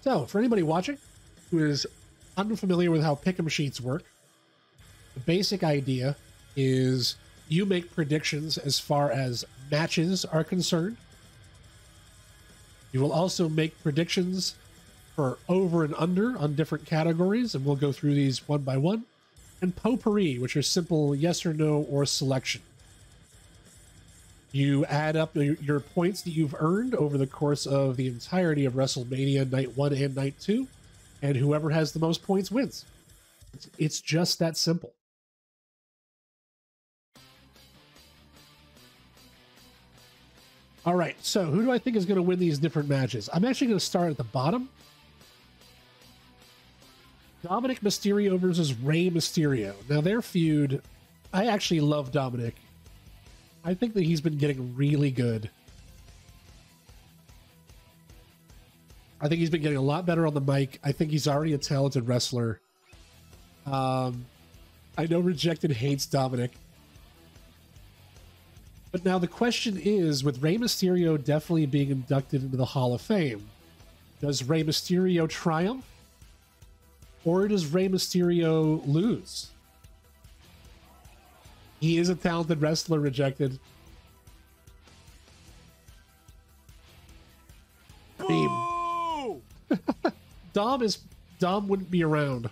So, for anybody watching who is unfamiliar with how pick'em sheets work, the basic idea is you make predictions as far as matches are concerned. You will also make predictions for over and under on different categories, and we'll go through these one by one. And potpourri, which are simple yes or no or selection. You add up your points that you've earned over the course of the entirety of WrestleMania Night 1 and Night 2, and whoever has the most points wins. It's just that simple. All right, so who do I think is going to win these different matches? I'm actually going to start at the bottom. Dominic Mysterio versus Rey Mysterio. Now, their feud, I actually love Dominic. I think that he's been getting really good. I think he's been getting a lot better on the mic. I think he's already a talented wrestler. I know Rejected hates Dominic. But now the question is, with Rey Mysterio definitely being inducted into the Hall of Fame, does Rey Mysterio triumph? Or does Rey Mysterio lose? He is a talented wrestler, Rejected. I mean, Dom wouldn't be around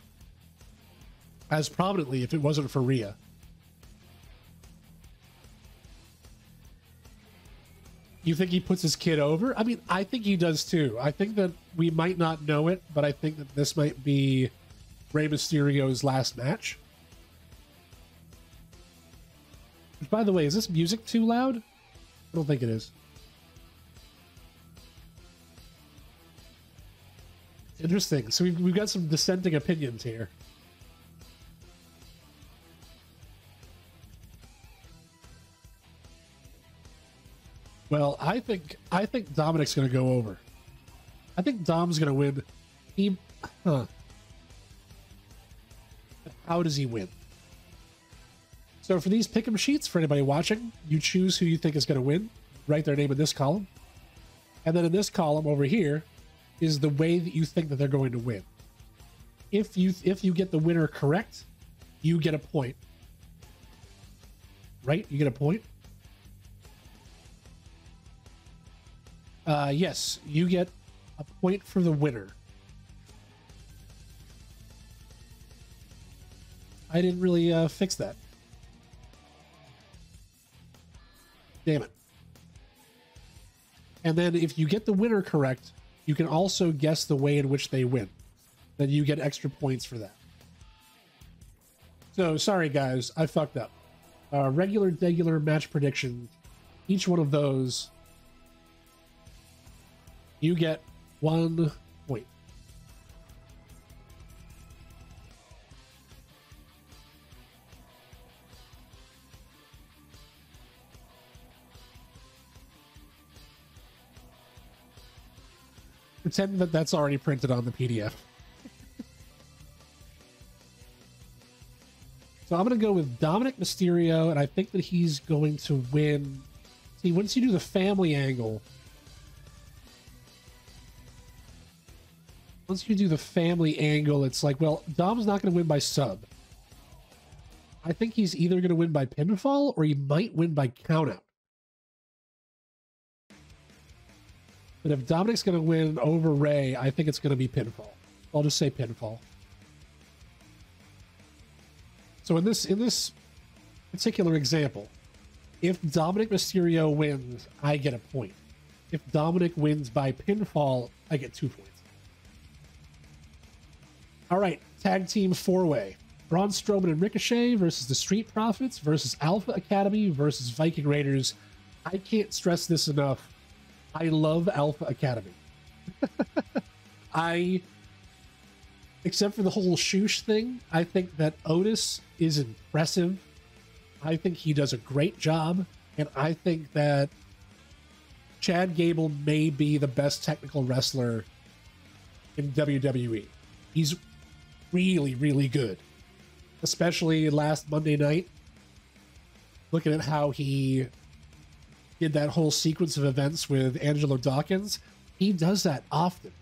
as prominently if it wasn't for Rhea. You think he puts his kid over? I mean, I think he does too. I think that we might not know it, but I think that this might be Rey Mysterio's last match. Which, by the way, is this music too loud? I don't think it is. Interesting. So we've got some dissenting opinions here. Well, I think Dominic's going to go over. I think Dom's going to win. How does he win? So for these pick'em sheets, for anybody watching, you choose who you think is going to win. Write their name in this column. And then in this column over here is the way that you think that they're going to win. If you get the winner correct, you get a point. Right? You get a point? Yes, you get a point for the winner. I didn't really fix that. Damn it. And then if you get the winner correct, you can also guess the way in which they win. Then you get extra points for that. So, sorry guys, I fucked up. Regular, degular match predictions. Each one of those, you get 1 point. Pretend that that's already printed on the PDF. So I'm going to go with Dominic Mysterio, and I think that he's going to win. See, once you do the family angle, it's like, well, Dom's not going to win by sub. I think he's either going to win by pinfall or he might win by countout. But if Dominic's going to win over Rey, I think it's going to be pinfall. I'll just say pinfall. So in this particular example, if Dominic Mysterio wins, I get a point. If Dominic wins by pinfall, I get 2 points. All right, tag team 4-way. Braun Strowman and Ricochet versus the Street Profits versus Alpha Academy versus Viking Raiders. I can't stress this enough. I love Alpha Academy. Except for the whole shoosh thing, I think that Otis is impressive. I think he does a great job. And I think that Chad Gable may be the best technical wrestler in WWE. He's really, really good. Especially last Monday night. Looking at how he did that whole sequence of events with Angelo Dawkins. He does that often.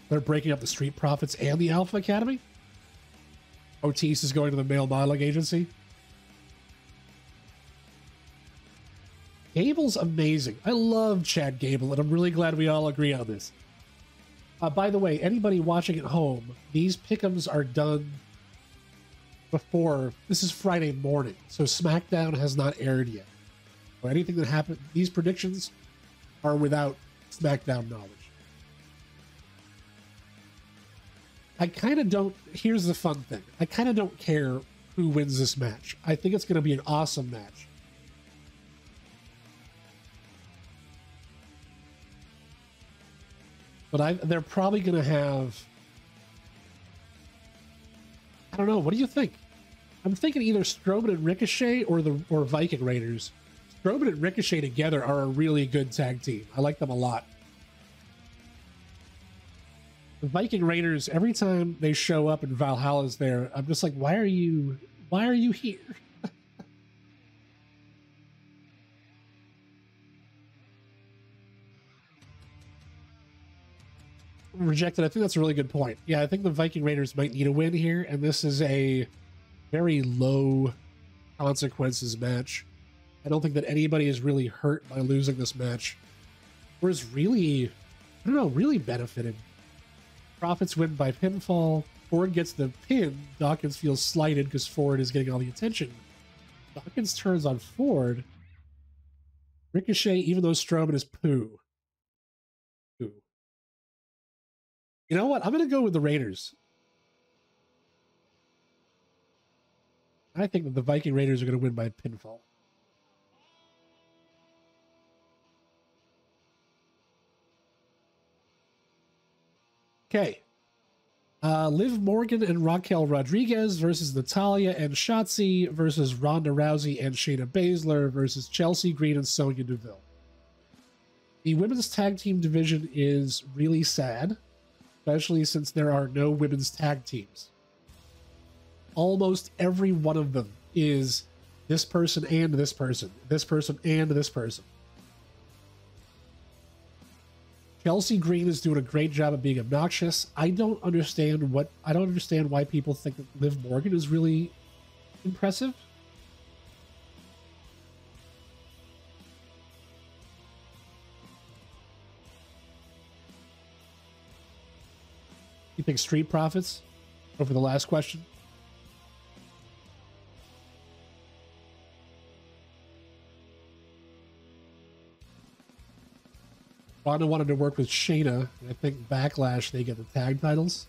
They're breaking up the Street Profits and the Alpha Academy. Otis is going to the male modeling agency. Gable's amazing. I love Chad Gable, and I'm really glad we all agree on this. By the way, anybody watching at home, these pick'ems are done before. This is Friday morning, so SmackDown has not aired yet. So anything that happened, these predictions are without SmackDown knowledge. I kind of don't. Here's the fun thing. I kind of don't care who wins this match. I think it's going to be an awesome match. But they're probably going to have... I don't know. What do you think? I'm thinking either Strowman and Ricochet or Viking Raiders. Strowman and Ricochet together are a really good tag team. I like them a lot. The Viking Raiders, every time they show up and Valhalla's there, I'm just like, why are you here? Rejected. I think that's a really good point. Yeah, I think the Viking Raiders might need a win here, and this is a very low consequences match. I don't think that anybody is really hurt by losing this match. Or is really, I don't know, really benefited. Profits win by pinfall. Ford gets the pin. Dawkins feels slighted because Ford is getting all the attention. Dawkins turns on Ford. Ricochet, even though Strowman is poo. Poo. You know what? I'm going to go with the Raiders. I think that the Viking Raiders are going to win by pinfall. Okay. Liv Morgan and Raquel Rodriguez versus Natalya and Shotzi versus Ronda Rousey and Shayna Baszler versus Chelsea Green and Sonya Deville. The women's tag team division is really sad, especially since there are no women's tag teams. Almost every one of them is this person and this person, this person and this person. Chelsea Green is doing a great job of being obnoxious. I don't understand why people think that Liv Morgan is really impressive. You think Street Profits over the last question? Ronda wanted to work with Shayna, and I think Backlash, they get the tag titles.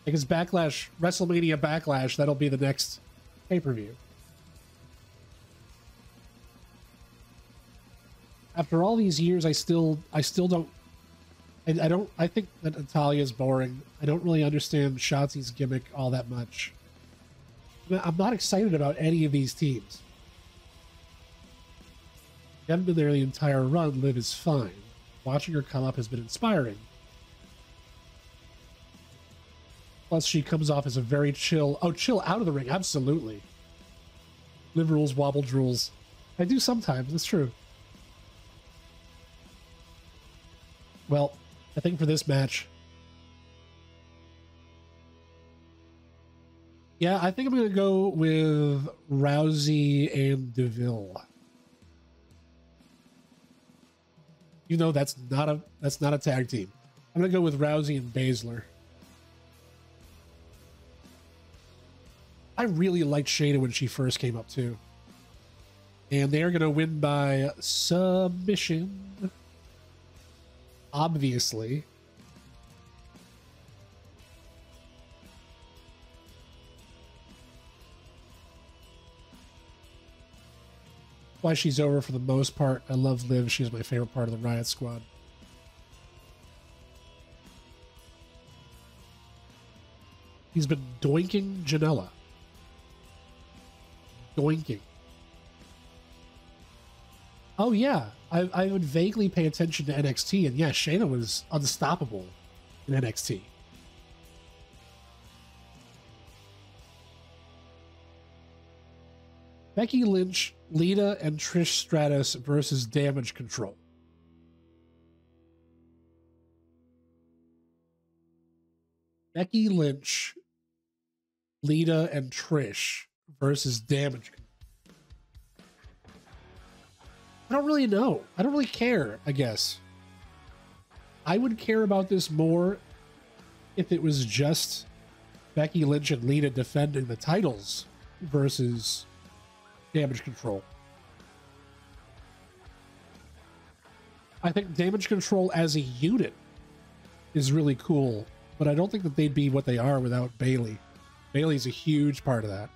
Because Backlash, WrestleMania Backlash, that'll be the next pay-per-view. After all these years, I still don't... I think that Natalya's boring. I don't really understand Shotzi's gimmick all that much. I'm not excited about any of these teams. They haven't been there the entire run. Liv is fine. Watching her come up has been inspiring. Plus, she comes off as a very chill... Oh, chill out of the ring. Absolutely. Liv rules, wobble drools. I do sometimes. It's true. Well, I think for this match... Yeah, I think I'm going to go with Rousey and Deville. You know that's not a tag team. I'm gonna go with Rousey and Baszler. I really liked Shayna when she first came up too. And they're gonna win by submission. Obviously. Why she's over for the most part. I love Liv. She's my favorite part of the Riot Squad. He's been doinking Janela. Doinking. Oh yeah, I would vaguely pay attention to NXT, and yeah, Shayna was unstoppable in NXT. Becky Lynch, Lita, and Trish Stratus versus Damage Control. Becky Lynch, Lita, and Trish versus Damage Control. I don't really know. I don't really care, I guess. I would care about this more if it was just Becky Lynch and Lita defending the titles versus Damage Control. I think Damage Control as a unit is really cool, but I don't think that they'd be what they are without Bayley. Bayley's a huge part of that.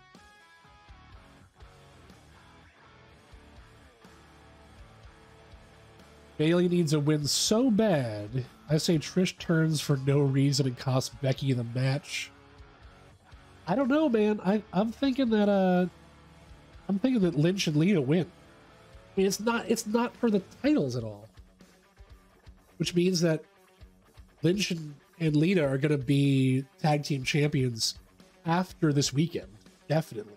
Bayley needs a win so bad. I say Trish turns for no reason and costs Becky the match. I don't know, man. I'm thinking that Lynch and Lita win. I mean, it's not for the titles at all. Which means that Lynch and Lita are going to be tag team champions after this weekend. Definitely.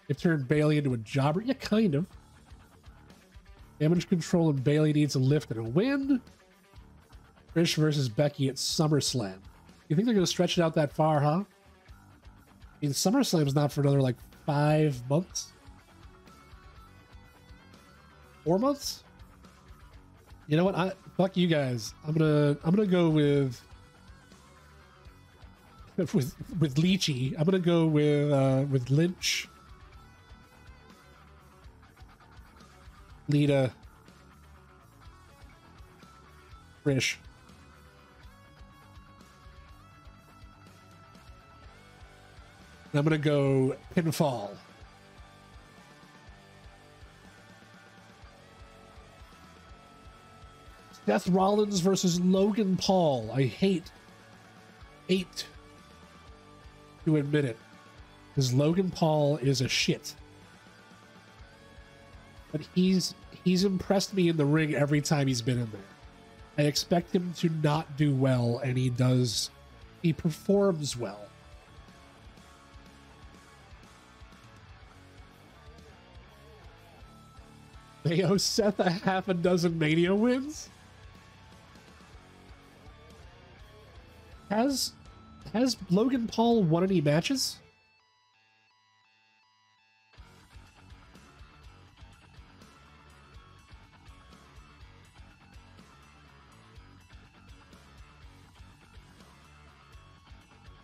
They've turned Bayley into a jobber. Yeah, kind of. Damage Control and Bayley needs a lift and a win. Trish versus Becky at SummerSlam. You think they're going to stretch it out that far, huh? I mean, SummerSlam's not for another, like, 5 months? 4 months? You know what? Fuck you guys. I'm gonna go with Leachy. I'm gonna go with Lynch, Lita, Trish. And I'm gonna go pinfall. Seth Rollins versus Logan Paul. I hate to admit it, because Logan Paul is a shit. But he's impressed me in the ring every time he's been in there. I expect him to not do well, and he does. He performs well. They owe Seth a half a dozen Mania wins? Has Logan Paul won any matches?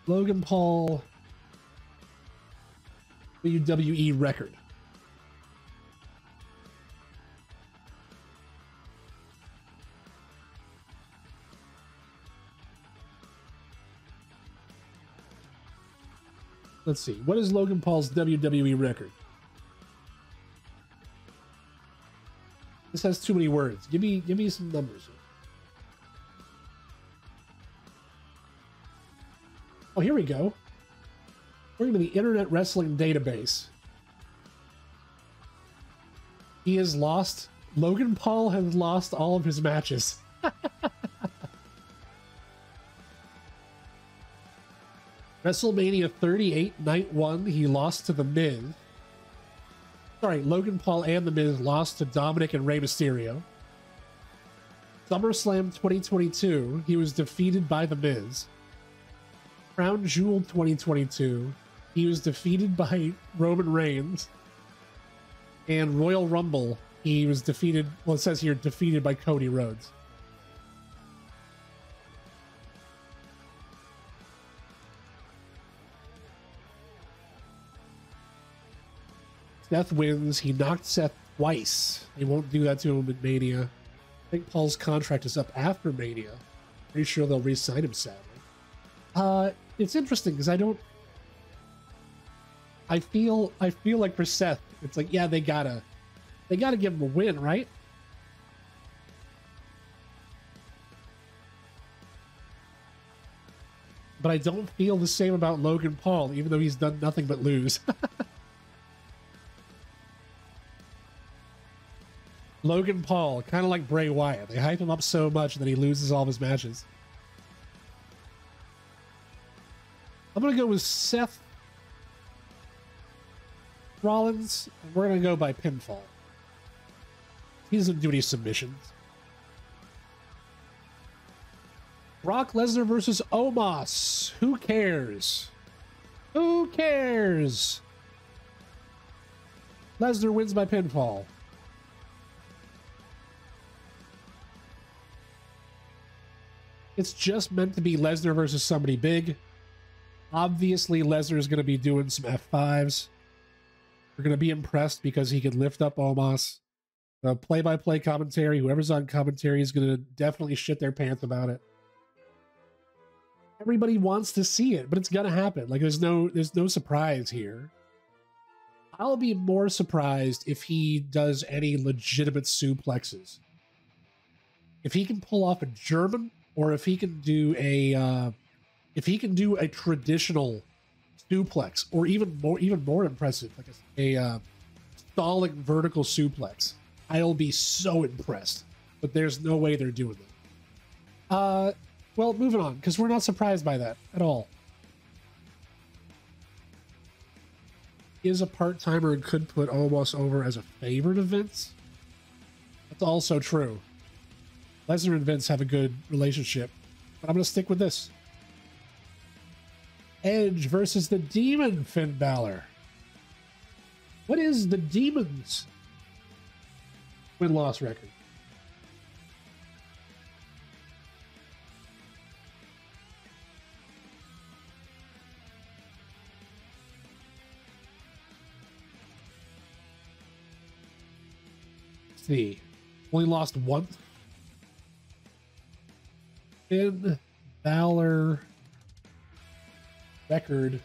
Logan Paul WWE record. Let's see. What is Logan Paul's WWE record? This has too many words. Give me some numbers. Oh, here we go. We're into the Internet Wrestling Database. He has lost. Logan Paul has lost all of his matches. WrestleMania 38, Night 1, he lost to The Miz. Sorry, Logan Paul and The Miz lost to Dominic and Rey Mysterio. SummerSlam 2022, he was defeated by The Miz. Crown Jewel 2022, he was defeated by Roman Reigns. And Royal Rumble, he was defeated, well, it says here, defeated by Cody Rhodes. Seth wins. He knocked Seth twice. They won't do that to him in Mania. I think Paul's contract is up after Mania. Pretty sure they'll re-sign him, sadly. It's interesting because I feel like for Seth, it's like, yeah, they gotta give him a win, right? But I don't feel the same about Logan Paul, even though he's done nothing but lose. Logan Paul, kind of like Bray Wyatt. They hype him up so much that he loses all of his matches. I'm going to go with Seth Rollins. And we're going to go by pinfall. He doesn't do any submissions. Brock Lesnar versus Omos. Who cares? Who cares? Lesnar wins by pinfall. It's just meant to be Lesnar versus somebody big. Obviously, Lesnar is going to be doing some F5s. We're going to be impressed because he can lift up Omos. The play-by-play commentary, whoever's on commentary is going to definitely shit their pants about it. Everybody wants to see it, but it's going to happen. Like, there's no surprise here. I'll be more surprised if he does any legitimate suplexes. If he can pull off a German, or if he can do a traditional suplex, or even more impressive, like a stalling vertical suplex, I'll be so impressed. But there's no way they're doing that. Well, moving on, because we're not surprised by that at all. Is a part-timer and could put Omos over as a favorite of Vince. That's also true. Lesnar and Vince have a good relationship, but I'm going to stick with this. Edge versus the Demon Finn Balor. What is the Demon's win-loss record? Let's see. Only lost once. Finn Balor record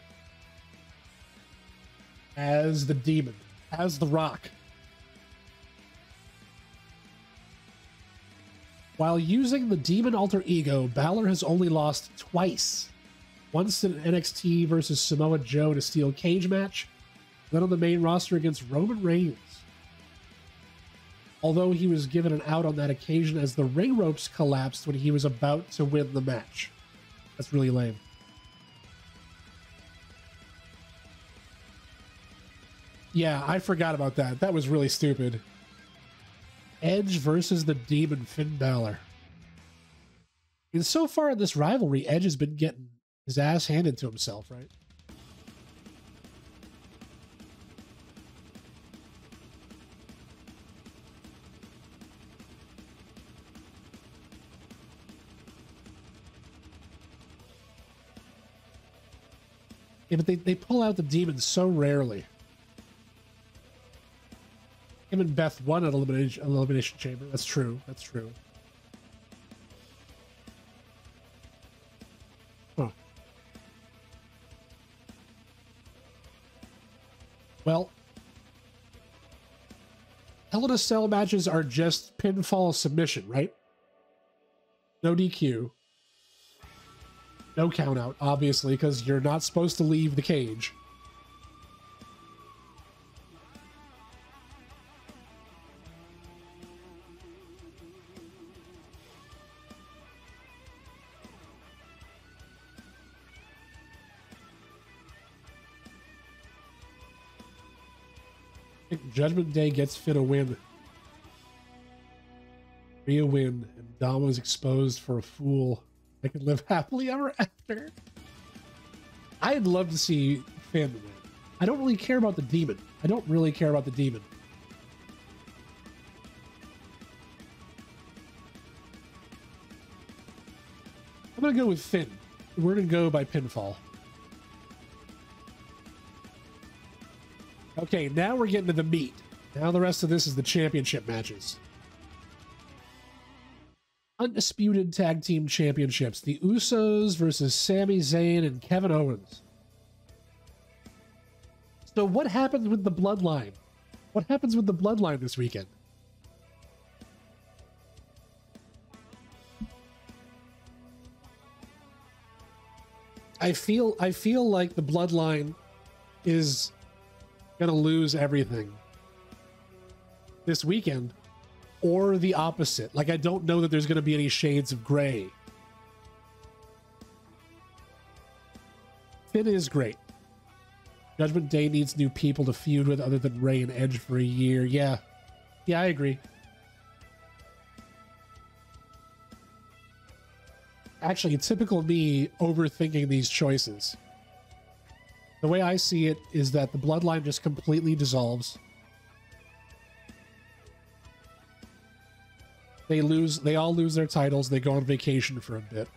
as the Demon, as the Rock. While using the Demon alter ego, Balor has only lost twice. Once in NXT versus Samoa Joe in a steel cage match, then on the main roster against Roman Reigns. Although he was given an out on that occasion as the ring ropes collapsed when he was about to win the match. That's really lame. Yeah, I forgot about that. That was really stupid. Edge versus the Demon Finn Balor. And so far in this rivalry, Edge has been getting his ass handed to himself, right? Yeah, but they pull out the Demon so rarely. Him and Beth won at Elimination Chamber. That's true. That's true. Huh. Well, Hell in a Cell matches are just pinfall submission, right? No DQ. No count out, obviously, because you're not supposed to leave the cage. Judgment Day gets Finn a win. Rhea win, and Dom was exposed for a fool. I can live happily ever after. I'd love to see Finn win. I don't really care about the Demon. I don't really care about the Demon. I'm going to go with Finn. We're going to go by pinfall. Okay, now we're getting to the meat. Now the rest of this is the championship matches. Undisputed Tag Team Championships. The Usos versus Sami Zayn and Kevin Owens. So what happens with the Bloodline? What happens with the Bloodline this weekend? I feel like the Bloodline is gonna lose everything this weekend, or the opposite. Like, I don't know that there's gonna be any shades of gray. Finn is great. Judgment Day needs new people to feud with other than Ray and Edge for a year. Yeah, I agree. actually typical me overthinking these choices. The way I see it is that the bloodline just completely dissolves. They all lose their titles, they go on vacation for a bit.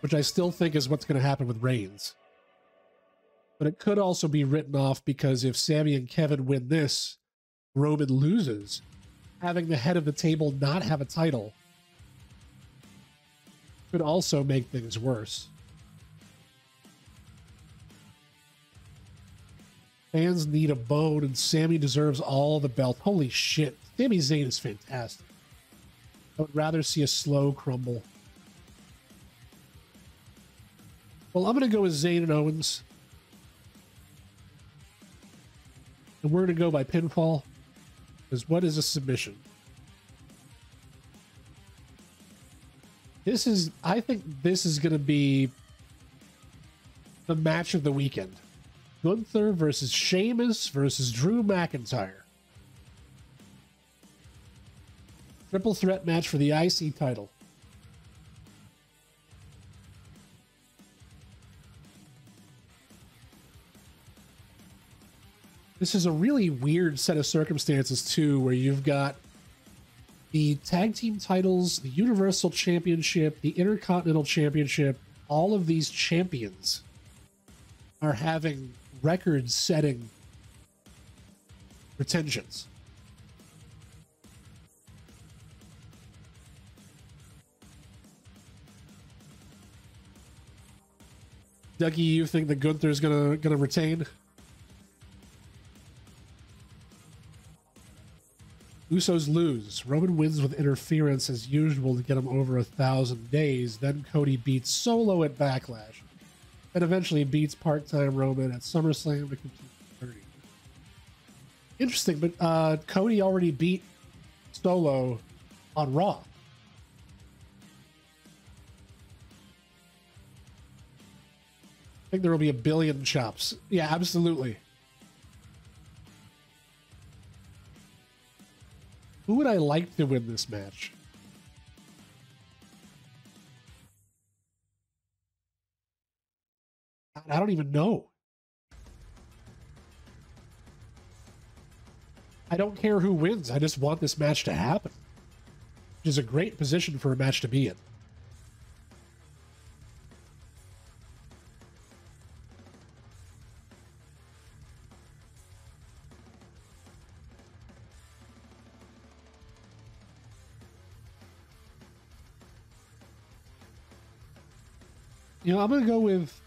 Which I still think is what's going to happen with Reigns. But it could also be written off because if Sami and Kevin win this, Roman loses. Having the head of the table not have a title could also make things worse. Fans need a bone, and Sami deserves all the belt. Holy shit. Sami Zayn is fantastic. I would rather see a slow crumble. Well, I'm going to go with Zayn and Owens. And we're going to go by pinfall. Because what is a submission? I think this is going to be the match of the weekend. Gunther versus Sheamus versus Drew McIntyre. Triple threat match for the IC title. This is a really weird set of circumstances, too, where you've got the tag team titles, the Universal Championship, the Intercontinental Championship. All of these champions are having record-setting retentions. Dougie, you think that Gunther's gonna retain? Usos lose. Roman wins with interference as usual to get him over 1,000 days. Then Cody beats Solo at Backlash. And eventually beats part-time Roman at SummerSlam to complete the 30. Interesting, but Cody already beat Solo on Raw. I think there will be a billion chops. Yeah, absolutely. Who would I like to win this match? I don't even know. I don't care who wins. I just want this match to happen. Which is a great position for a match to be in. You know, I'm gonna go with.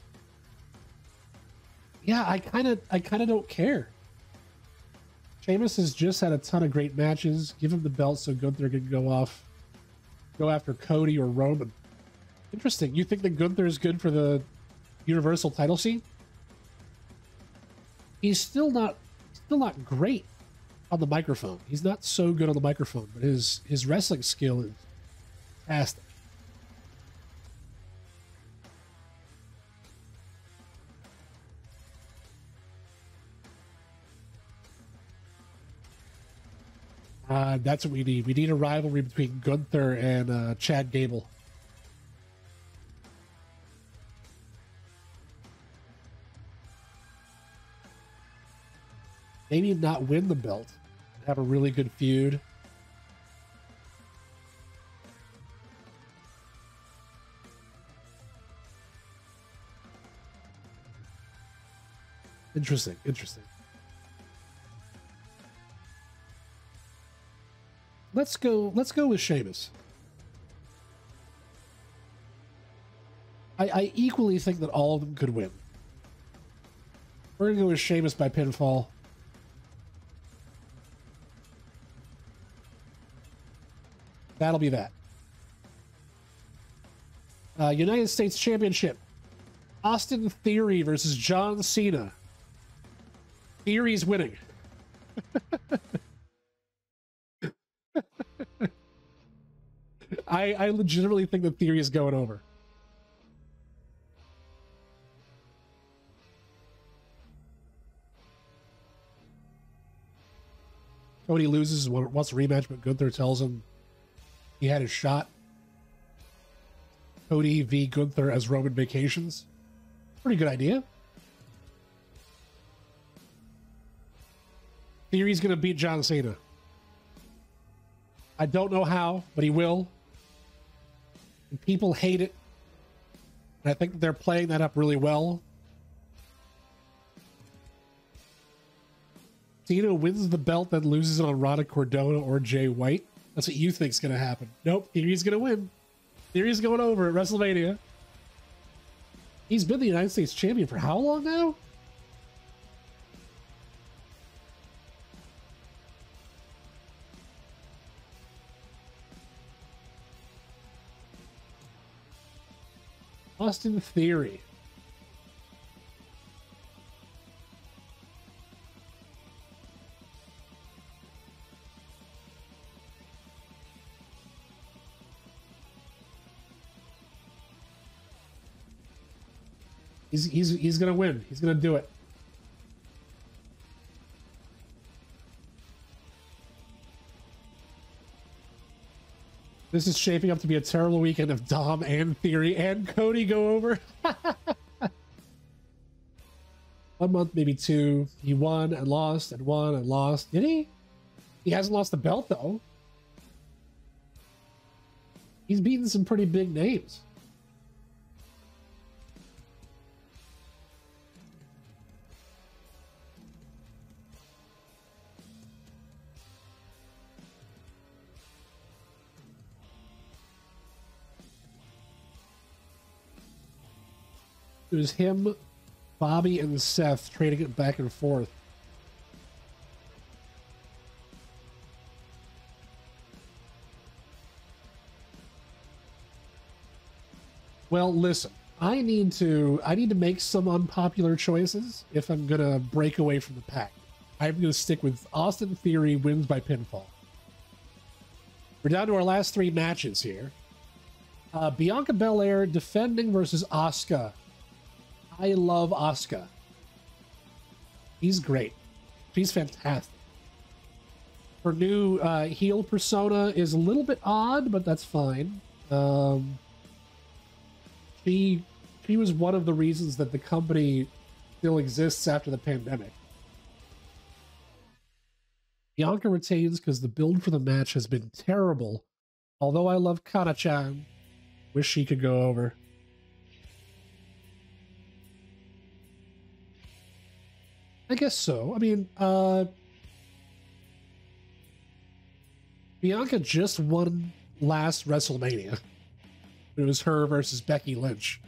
Yeah, I kind of don't care. Sheamus has just had a ton of great matches. Give him the belt so Gunther can go after Cody or Roman. Interesting. You think that Gunther is good for the Universal title scene? He's still not great on the microphone. He's not so good on the microphone, but his wrestling skill is fantastic. That's what we need. We need a rivalry between Gunther and Chad Gable. Maybe not win the belt. Have a really good feud. Interesting. Let's go with Sheamus. I equally think that all of them could win. We're going to go with Sheamus by pinfall. That'll be that. United States Championship. Austin Theory versus John Cena. Theory's winning. I legitimately think the Theory is going over. Cody loses, wants a rematch, but Gunther tells him he had his shot. Cody v. Gunther as Roman Vacations. Pretty good idea. Theory's going to beat John Cena. I don't know how, but he will. And people hate it. And I think they're playing that up really well. Cena wins the belt, then loses it on Rada Cordona or Jay White. That's what you think's going to happen. Nope, Theory's going to win. Theory's going over at WrestleMania. He's been the United States champion for how long now? Austin Theory. He's gonna win. He's gonna do it. This is shaping up to be a terrible weekend if Dom and Theory and Cody go over. 1 month, maybe 2. He won and lost and won and lost. Did he? He hasn't lost the belt though. He's beaten some pretty big names. It was him, Bobby, and Seth trading it back and forth. Well, listen, I need to make some unpopular choices if I'm gonna break away from the pack. I'm gonna stick with Austin Theory wins by pinfall. We're down to our last 3 matches here. Bianca Belair defending versus Asuka. I love Asuka. She's great. She's fantastic. Her new heel persona is a little bit odd, but that's fine. She was one of the reasons that the company still exists after the pandemic. Bianca retains because the build for the match has been terrible. Although I love Kana-chan, wish she could go over. I guess so. I mean, Bianca just won last WrestleMania. It was her versus Becky Lynch.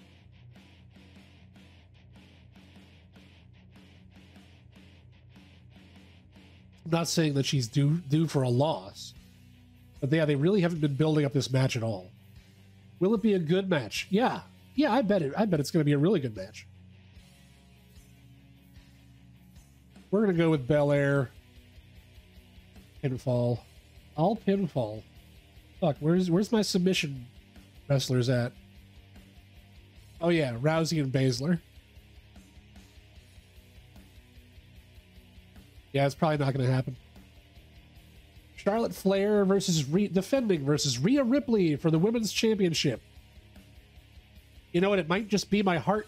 I'm not saying that she's due for a loss, but yeah, they really haven't been building up this match at all. Will it be a good match? Yeah, I bet it's going to be a really good match. We're going to go with Belair. Pinfall. I'll pinfall. Fuck, where's my submission wrestlers at? Oh yeah, Rousey and Baszler. Yeah, it's probably not going to happen. Charlotte Flair versus defending versus Rhea Ripley for the Women's Championship. You know what? It might just be my heart.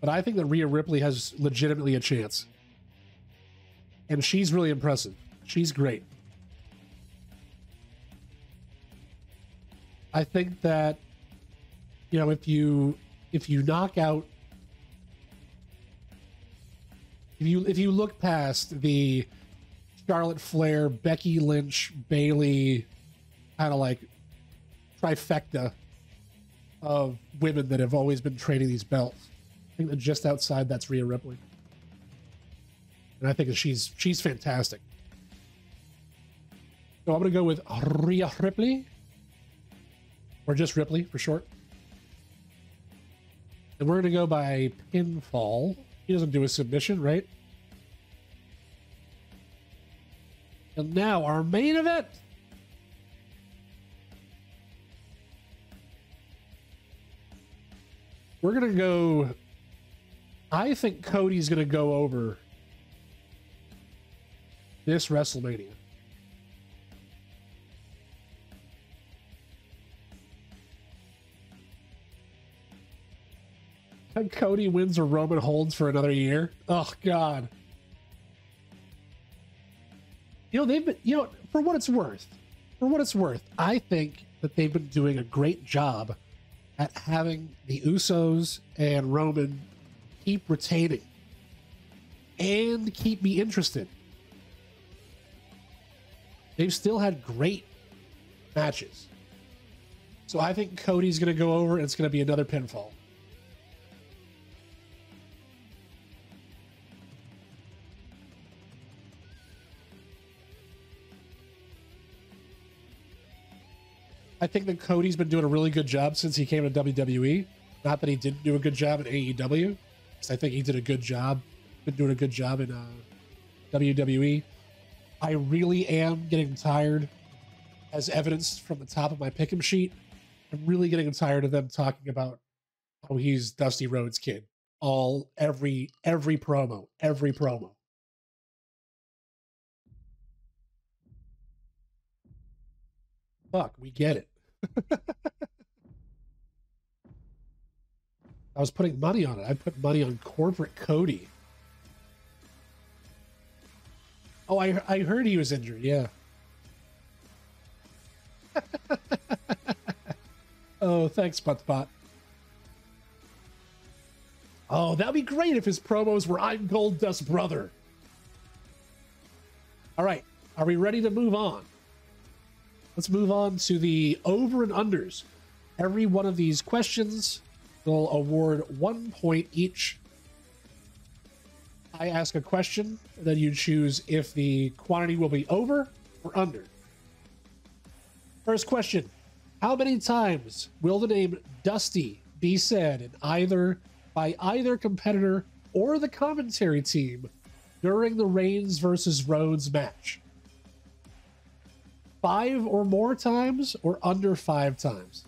But I think that Rhea Ripley has legitimately a chance. And she's really impressive. She's great. I think that, you know, if you knock out, if you look past the Charlotte Flair, Becky Lynch, Bayley kind of like trifecta of women that have always been trading these belts, I think that just outside that's Rhea Ripley. And I think that she's fantastic. So I'm going to go with Rhea Ripley. Or just Ripley for short. And we're going to go by pinfall. He doesn't do a submission, right? And now our main event. We're going to go... I think Cody's going to go over this WrestleMania. Cody wins or Roman holds for another year. Oh God. They've been, for what it's worth, I think that they've been doing a great job at having the Usos and Roman keep retaining and keep me interested. They've still had great matches. So I think Cody's going to go over and it's going to be another pinfall. I think that Cody's been doing a really good job since he came to WWE. Not that he didn't do a good job in AEW, because I think he did a good job. Been doing a good job in WWE. I really am getting tired, as evidenced from the top of my pick'em sheet. I'm really getting tired of them talking about how he's Dusty Rhodes' kid. Every promo. Fuck, we get it. I was putting money on it. I put money on corporate Cody. Oh, I heard he was injured. Yeah. Oh, thanks, Buttbot. Oh, that'd be great if his promos were "I'm Goldust's brother." All right, are we ready to move on? Let's move on to the over and unders. Every one of these questions will award 1 point each. I ask a question, then you choose if the quantity will be over or under. First question: how many times will the name Dusty be said by either competitor or the commentary team during the Reigns versus Rhodes match? 5 or more times or under 5 times?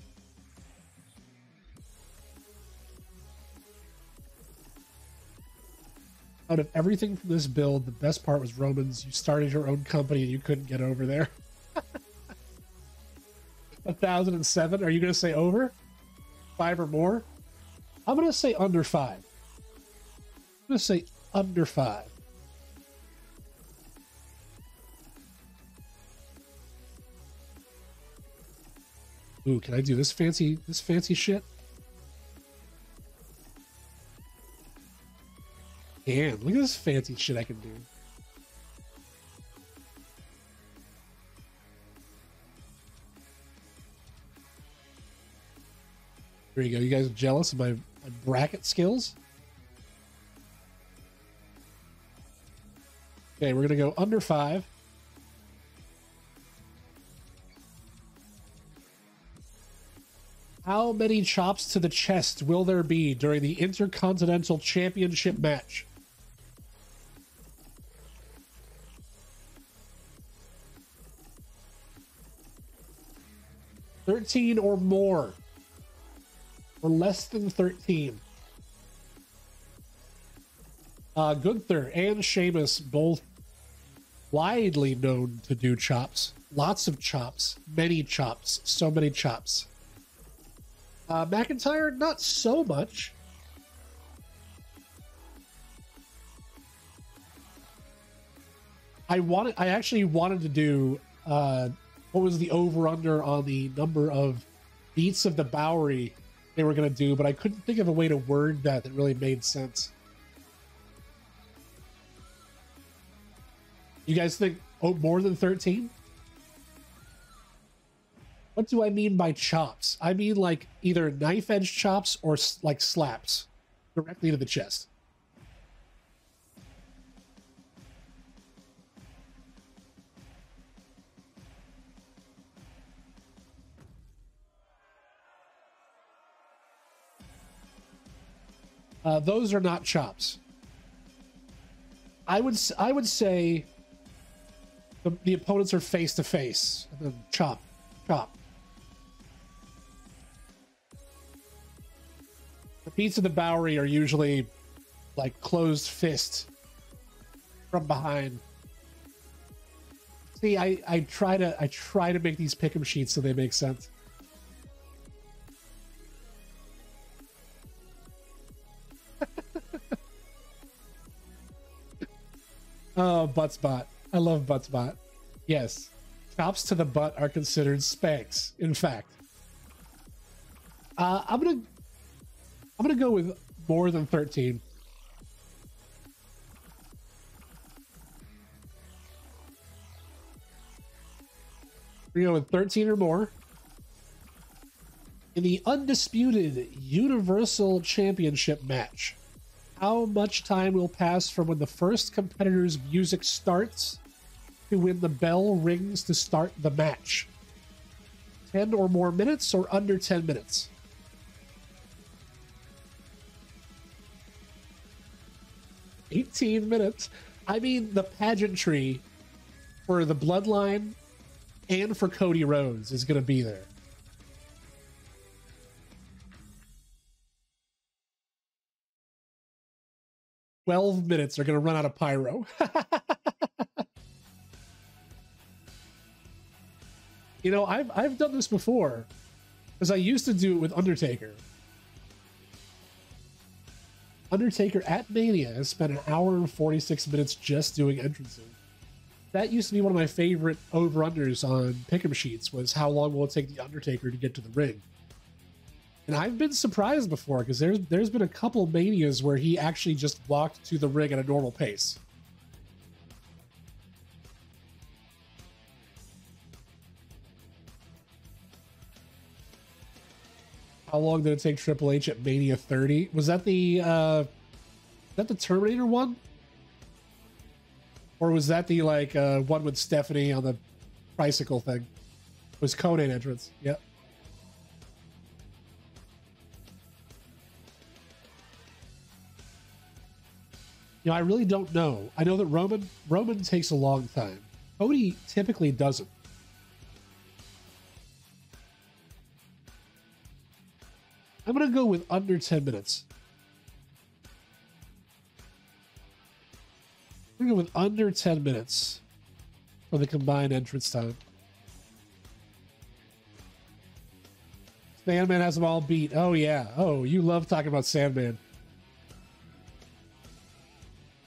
Out of everything from this build, the best part was Roman's. You started your own company and you couldn't get over there. 1007. Are you going to say over? 5 or more? I'm going to say under 5. I'm going to say under 5. Ooh, can I do this fancy shit? Damn, look at this fancy shit I can do. There you go. You guys are jealous of my bracket skills? Okay, we're going to go under 5. How many chops to the chest will there be during the Intercontinental Championship match? 13 or more. Or less than 13. Gunther and Sheamus, both widely known to do chops. Lots of chops. Many chops. So many chops. McIntyre, not so much. I actually wanted to do what was the over-under on the number of beats of the Bowery they were going to do, but I couldn't think of a way to word that really made sense. You guys think more than 13? What do I mean by chops? I mean like either knife edge chops or like slaps directly to the chest. Those are not chops. I would say the opponents are face to face, and then chop. The beats of the Bowery are usually like closed fist from behind. See, I try to make these pick'em sheets so they make sense. Oh, butt spot. I love butt spot. Yes. Chops to the butt are considered spanks, in fact. I'm gonna go with more than 13. We're going with 13 or more. In the undisputed Universal Championship match, how much time will pass from when the first competitor's music starts to when the bell rings to start the match? 10 or more minutes or under 10 minutes? $18. I mean, the pageantry for the Bloodline and for Cody Rhodes is going to be there. $12 are going to run out of pyro. You know, I've done this before because I used to do it with Undertaker. Undertaker at Mania has spent 1 hour and 46 minutes just doing entrances. That used to be one of my favorite over-unders on pick'em sheets, was how long will it take the Undertaker to get to the ring. And I've been surprised before because there's been a couple Manias where he actually just walked to the ring at a normal pace. How long did it take Triple H at Mania 30? Was that the Terminator one? Or was that the one with Stephanie on the tricycle thing? It was Conan entrance. Yep. You know, I really don't know. I know that Roman takes a long time. Cody typically doesn't. I'm going to go with under 10 minutes. I'm going to go with under 10 minutes for the combined entrance time. Sandman has them all beat. Oh, yeah. Oh, you love talking about Sandman.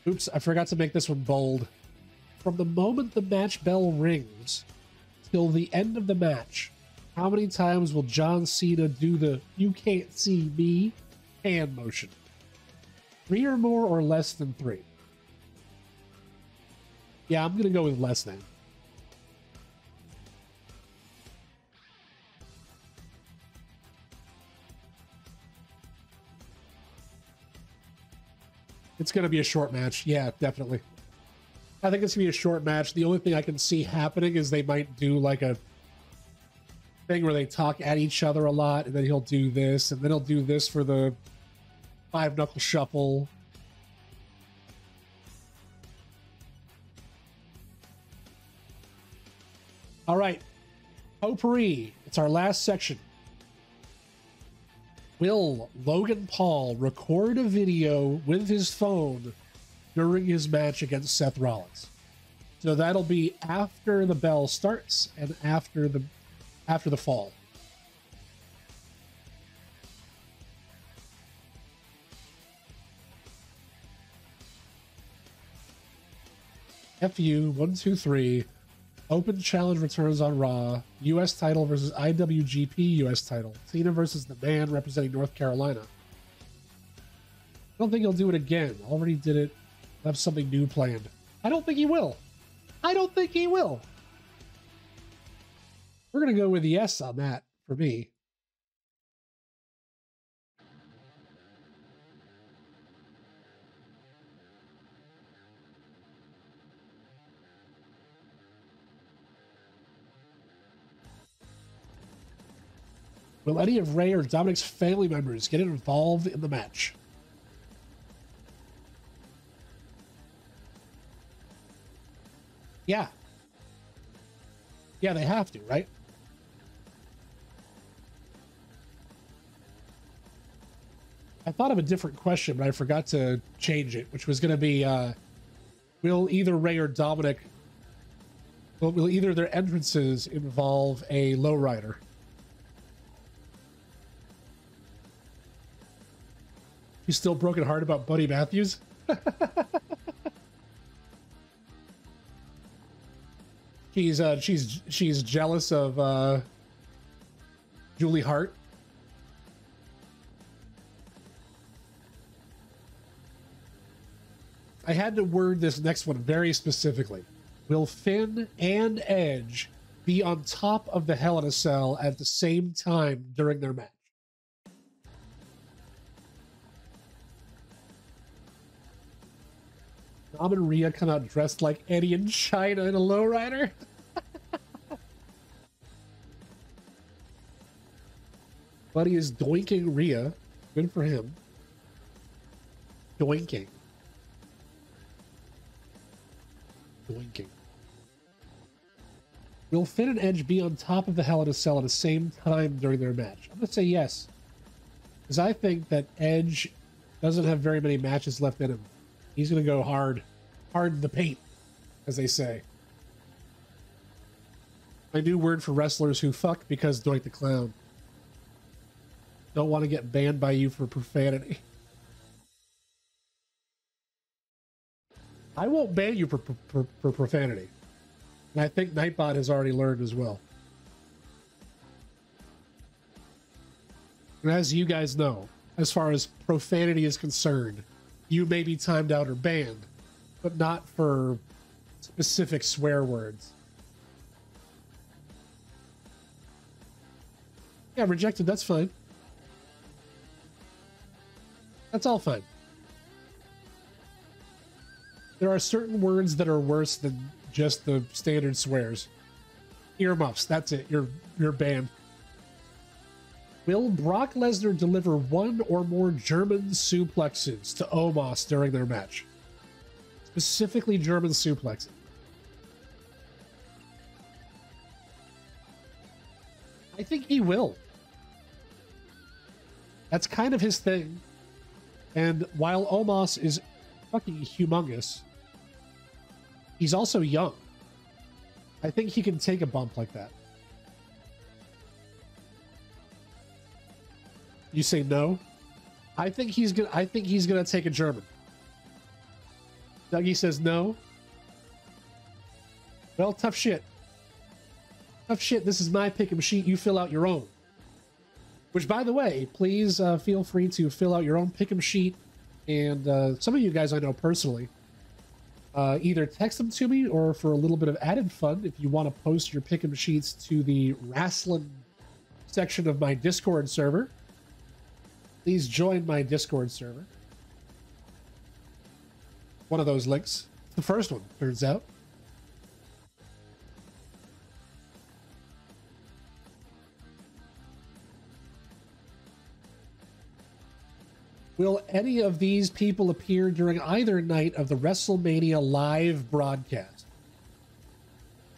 Oops, I forgot to make this one bold. From the moment the match bell rings till the end of the match, how many times will John Cena do the "you can't see me" hand motion? 3 or more or less than 3? Yeah, I'm going to go with less than. It's going to be a short match. Yeah, definitely. I think it's going to be a short match. The only thing I can see happening is they might do like a thing where they talk at each other a lot, and then he'll do this, and then he'll do this for the 5-knuckle shuffle. All right. Potpourri. It's our last section. Will Logan Paul record a video with his phone during his match against Seth Rollins? So that'll be after the bell starts and after the fall. FU 1, 2, 3. Open challenge returns on Raw. U.S. title versus IWGP U.S. title. Cena versus the man representing North Carolina. I don't think he'll do it again. Already did it. Have something new planned. I don't think he will. I don't think he will. We're going to go with yes on that for me. Will any of Ray or Dominic's family members get involved in the match? Yeah. Yeah, they have to, right? I thought of a different question, but I forgot to change it, which was going to be, will either Ray or Dominic, will either their entrances involve a lowrider? You still broken heart about Buddy Matthews? She's jealous of Julie Hart. I had to word this next one very specifically. Will Finn and Edge be on top of the Hell in a Cell at the same time during their match? Dom and Rhea come out dressed like Eddie and China in a lowrider. Buddy is doinking Rhea. Good for him. Doinking. Doinking. Will Finn and Edge be on top of the Hell in a Cell at the same time during their match? I'm going to say yes. Because I think that Edge doesn't have very many matches left in him. He's going to go hard in the paint, as they say. My new word for wrestlers who fuck because Doink the Clown. Don't want to get banned by you for profanity. I won't ban you for profanity. And I think Nightbot has already learned as well. And as you guys know, as far as profanity is concerned, you may be timed out or banned, but not for specific swear words. Yeah, rejected, that's fine. That's all fine. There are certain words that are worse than just the standard swears. Earmuffs, that's it. You're banned. Will Brock Lesnar deliver one or more German suplexes to Omos during their match? Specifically German suplexes. I think he will. That's kind of his thing. And while Omos is fucking humongous, he's also young. I think he can take a bump like that. You say no? I think he's gonna take a German. Dougie says no. Well, tough shit. Tough shit. This is my pick'em sheet. You fill out your own. Which, by the way, please feel free to fill out your own pick'em sheet. And some of you guys I know personally, either text them to me or for a little bit of added fun, if you want to post your pick'em sheets to the wrestling section of my Discord server, please join my Discord server. One of those links. The first one, turns out. Will any of these people appear during either night of the WrestleMania live broadcast?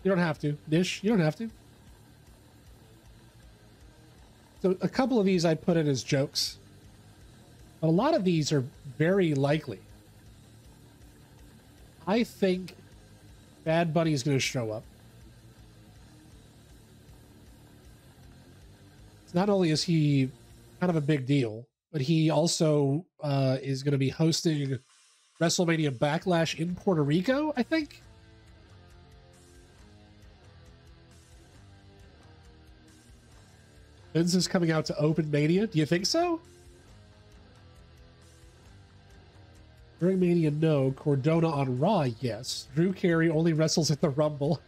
You don't have to. Nish, you don't have to. So a couple of these I put in as jokes. But a lot of these are very likely. I think Bad Bunny is going to show up. Not only is he kind of a big deal, but he also is going to be hosting WrestleMania Backlash in Puerto Rico, I think. Vince is coming out to open Mania. Do you think so? During Mania, no. Cordona on Raw, yes. Drew Carey only wrestles at the Rumble.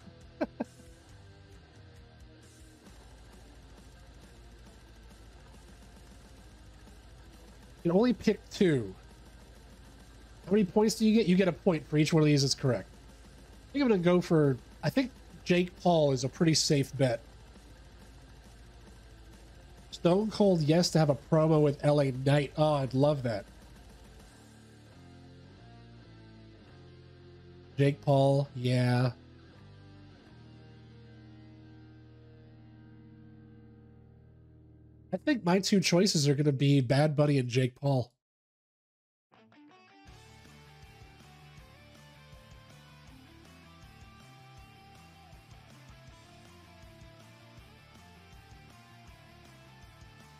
You can only pick two. How many points do you get? You get a point for each one of these that's correct. I think I'm going to go for... I think Jake Paul is a pretty safe bet. Stone Cold, yes, to have a promo with LA Knight. Oh, I'd love that. Jake Paul, yeah. I think my two choices are going to be Bad Bunny and Jake Paul.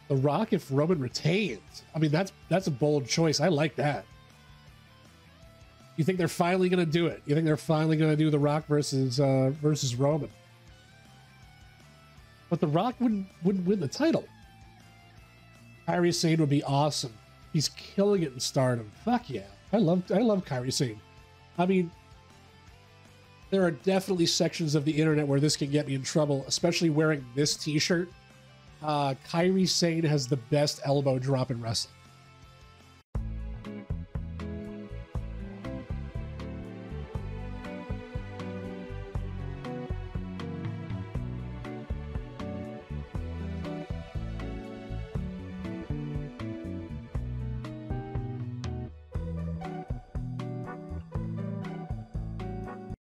The Rock if Roman retains. I mean, that's a bold choice. I like that. You think they're finally going to do it? You think they're finally going to do The Rock versus Roman? But The Rock wouldn't win the title. Kairi Sane would be awesome. He's killing it in Stardom. Fuck yeah. I love Kairi Sane. I mean, there are definitely sections of the internet where this can get me in trouble, especially wearing this t-shirt. Kairi Sane has the best elbow drop in wrestling.